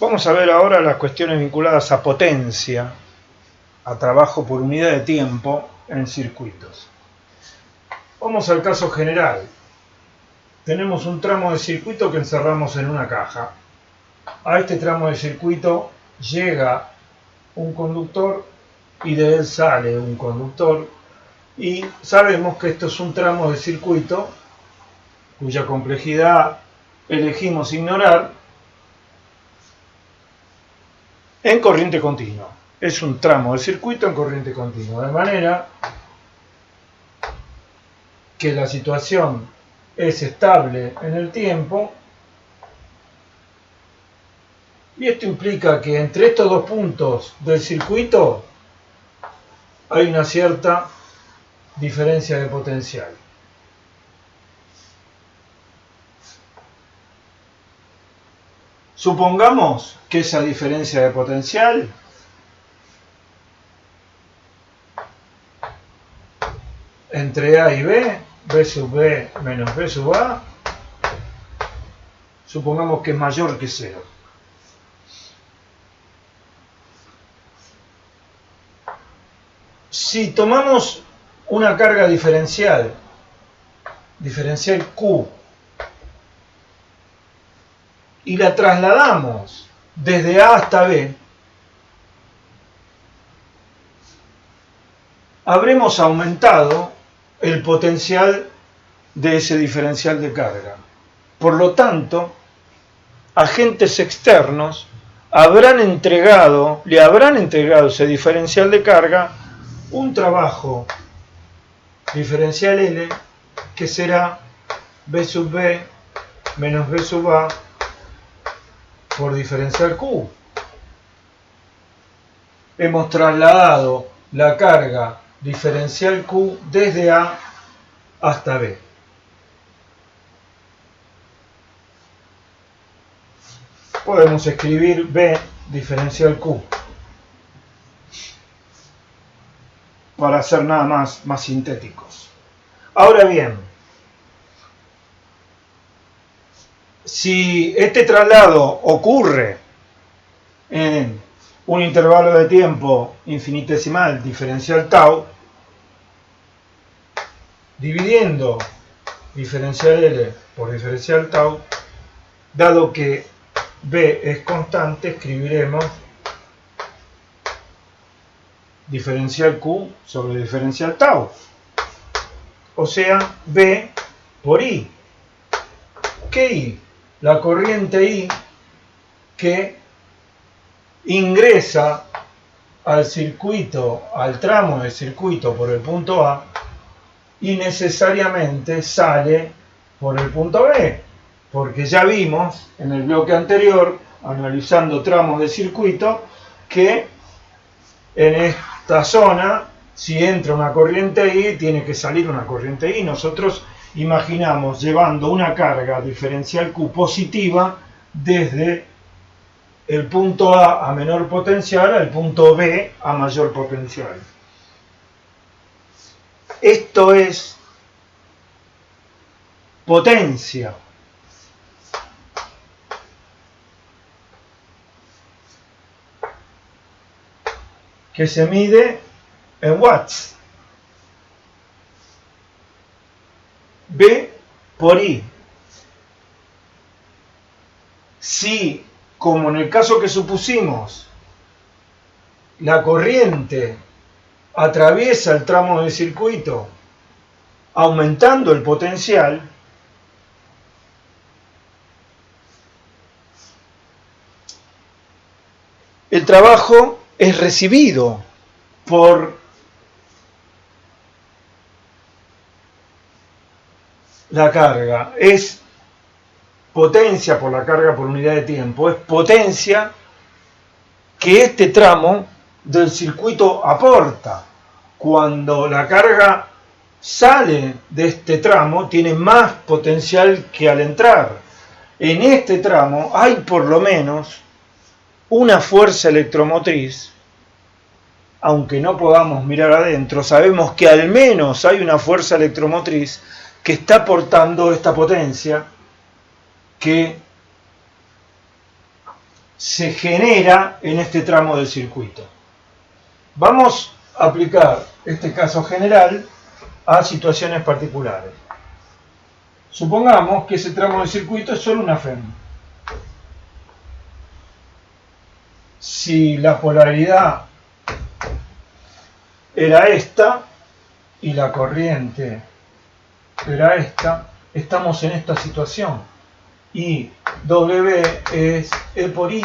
Vamos a ver ahora las cuestiones vinculadas a potencia, a trabajo por unidad de tiempo en circuitos. Vamos al caso general. Tenemos un tramo de circuito que encerramos en una caja. A este tramo de circuito llega un conductor y de él sale un conductor. Y sabemos que esto es un tramo de circuito cuya complejidad elegimos ignorar en corriente continua. Es un tramo de circuito en corriente continua, de manera que la situación es estable en el tiempo, y esto implica que entre estos dos puntos del circuito hay una cierta diferencia de potencial. Supongamos que esa diferencia de potencial entre A y B, B sub B menos B sub A, supongamos que es mayor que 0. Si tomamos una carga diferencial Q, y la trasladamos desde A hasta B, habremos aumentado el potencial de ese diferencial de carga. Por lo tanto, agentes externos le habrán entregado ese diferencial de carga un trabajo diferencial L que será B sub B menos B sub A por diferencial Q. Hemos trasladado la carga diferencial Q desde A hasta B. Podemos escribir B diferencial Q para ser nada más sintéticos. Ahora bien, si este traslado ocurre en un intervalo de tiempo infinitesimal diferencial tau, dividiendo diferencial L por diferencial tau, dado que B es constante, escribiremos diferencial Q sobre diferencial tau, o sea, B por I. ¿Qué I? La corriente I que ingresa al circuito, al tramo del circuito por el punto A, y necesariamente sale por el punto B, porque ya vimos en el bloque anterior, analizando tramos de circuito, que en esta zona, si entra una corriente I, tiene que salir una corriente I. Nosotros imaginamos llevando una carga diferencial Q positiva desde el punto A menor potencial al punto B a mayor potencial. Esto es potencia. Que se mide en watts. B por I. Si, como en el caso que supusimos, la corriente atraviesa el tramo del circuito aumentando el potencial, el trabajo es recibido por la carga. Es potencia por la carga por unidad de tiempo. Es potencia que este tramo del circuito aporta. Cuando la carga sale de este tramo, tiene más potencial que al entrar. En este tramo hay por lo menos una fuerza electromotriz. Aunque no podamos mirar adentro, sabemos que al menos hay una fuerza electromotriz que está aportando esta potencia que se genera en este tramo del circuito. Vamos a aplicar este caso general a situaciones particulares. Supongamos que ese tramo del circuito es solo una FEM. Si la polaridad era esta y la corriente era esta, estamos en esta situación. Y W es E por I.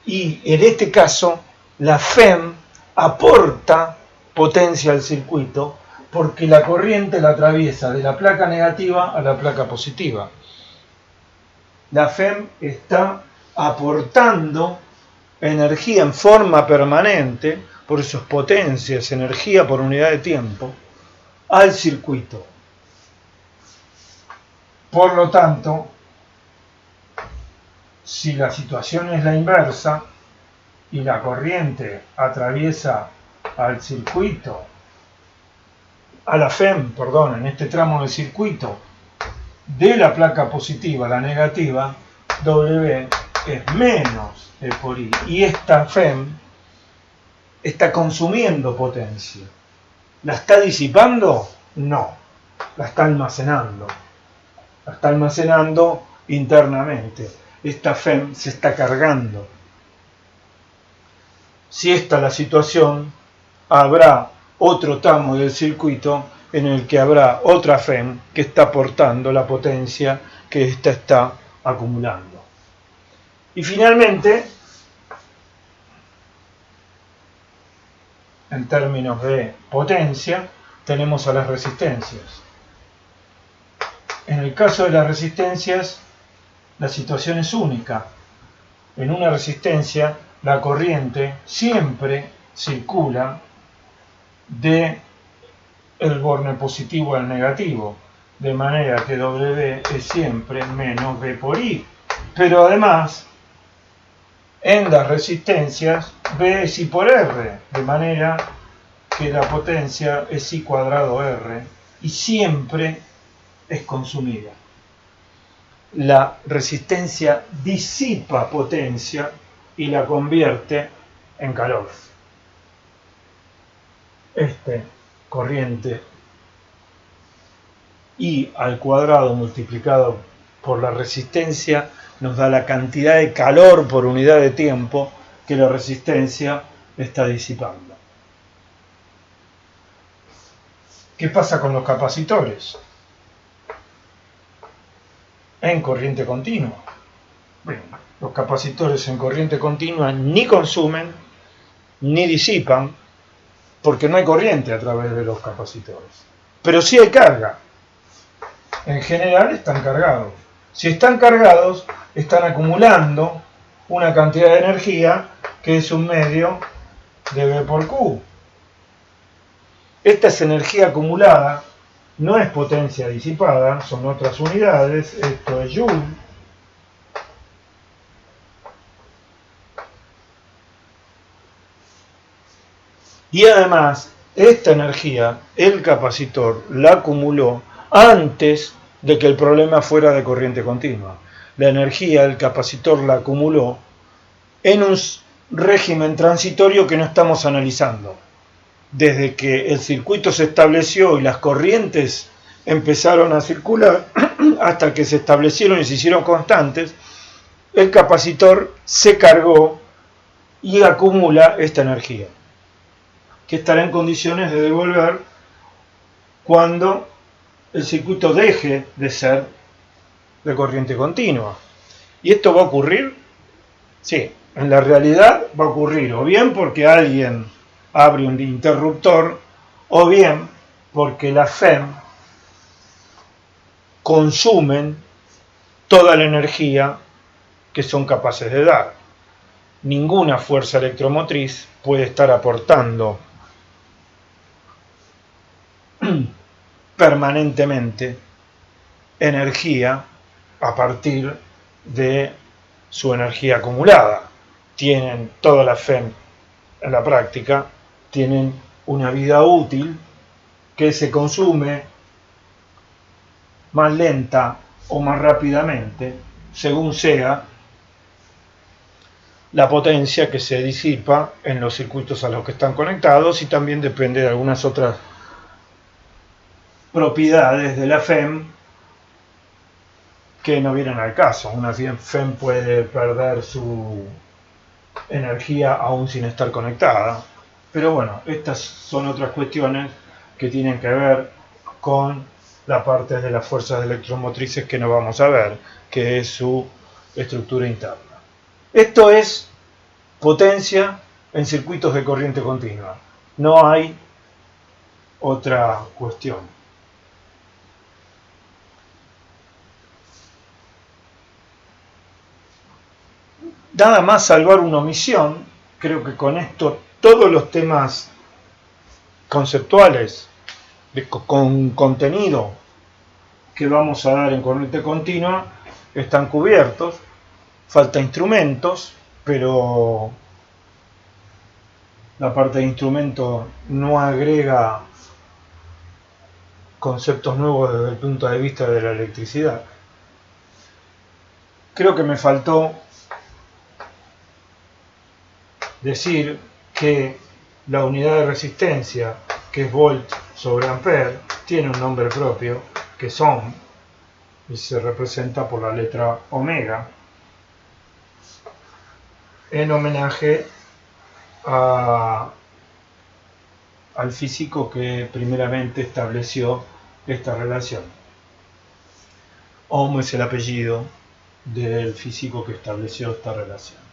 Y en este caso, la FEM aporta potencia al circuito porque la corriente la atraviesa de la placa negativa a la placa positiva. La FEM está aportando energía en forma permanente, por eso es potencia, es energía por unidad de tiempo, al circuito. Por lo tanto, si la situación es la inversa y la corriente atraviesa al circuito, a la FEM, perdón, en este tramo del circuito, de la placa positiva a la negativa, W es menos E por I. Y esta FEM está consumiendo potencia. ¿La está disipando? No. La está almacenando. La está almacenando internamente. Esta FEM se está cargando. Si esta es la situación, habrá otro tramo del circuito en el que habrá otra FEM que está aportando la potencia que ésta está acumulando. Y finalmente, en términos de potencia, tenemos a las resistencias. En el caso de las resistencias, la situación es única. En una resistencia, la corriente siempre circula de el borne positivo al negativo, de manera que W es siempre menos V por I. Pero además, en las resistencias, V es I por R, de manera que la potencia es I cuadrado R y siempre es consumida. La resistencia disipa potencia y la convierte en calor. Corriente I al cuadrado multiplicado por la resistencia nos da la cantidad de calor por unidad de tiempo que la resistencia está disipando. ¿Qué pasa con los capacitores? En corriente continua. Bueno, los capacitores en corriente continua ni consumen ni disipan porque no hay corriente a través de los capacitores. Pero sí hay carga. En general están cargados. Si están cargados, están acumulando una cantidad de energía que es un medio de V por Q. Esta es energía acumulada, no es potencia disipada, son otras unidades, esto es Joule. Y además, esta energía, el capacitor la acumuló antes de que el problema fuera de corriente continua. La energía, el capacitor la acumuló en un régimen transitorio que no estamos analizando. Desde que el circuito se estableció y las corrientes empezaron a circular, hasta que se establecieron y se hicieron constantes, el capacitor se cargó y acumula esta energía, que estará en condiciones de devolver cuando el circuito deje de ser de corriente continua. ¿Y esto va a ocurrir? Sí, en la realidad va a ocurrir, o bien porque alguien abre un interruptor, o bien porque las FEM consumen toda la energía que son capaces de dar. Ninguna fuerza electromotriz puede estar aportando permanentemente energía a partir de su energía acumulada. Tienen toda la FEM en la práctica, tienen una vida útil que se consume más lenta o más rápidamente, según sea la potencia que se disipa en los circuitos a los que están conectados, y también depende de algunas otras propiedades de la FEM que no vienen al caso. Una FEM puede perder su energía aún sin estar conectada, pero bueno, estas son otras cuestiones que tienen que ver con la parte de las fuerzas electromotrices que no vamos a ver, que es su estructura interna. Esto es potencia en circuitos de corriente continua. No hay otra cuestión. Nada más salvar una omisión. Creo que con esto todos los temas conceptuales con contenido que vamos a dar en corriente continua están cubiertos. Falta instrumentos, pero la parte de instrumentos no agrega conceptos nuevos desde el punto de vista de la electricidad. Creo que me faltó decir que la unidad de resistencia, que es volt sobre ampere, tiene un nombre propio, que es ohm, y se representa por la letra omega, en homenaje al físico que primeramente estableció esta relación. Ohm es el apellido del físico que estableció esta relación.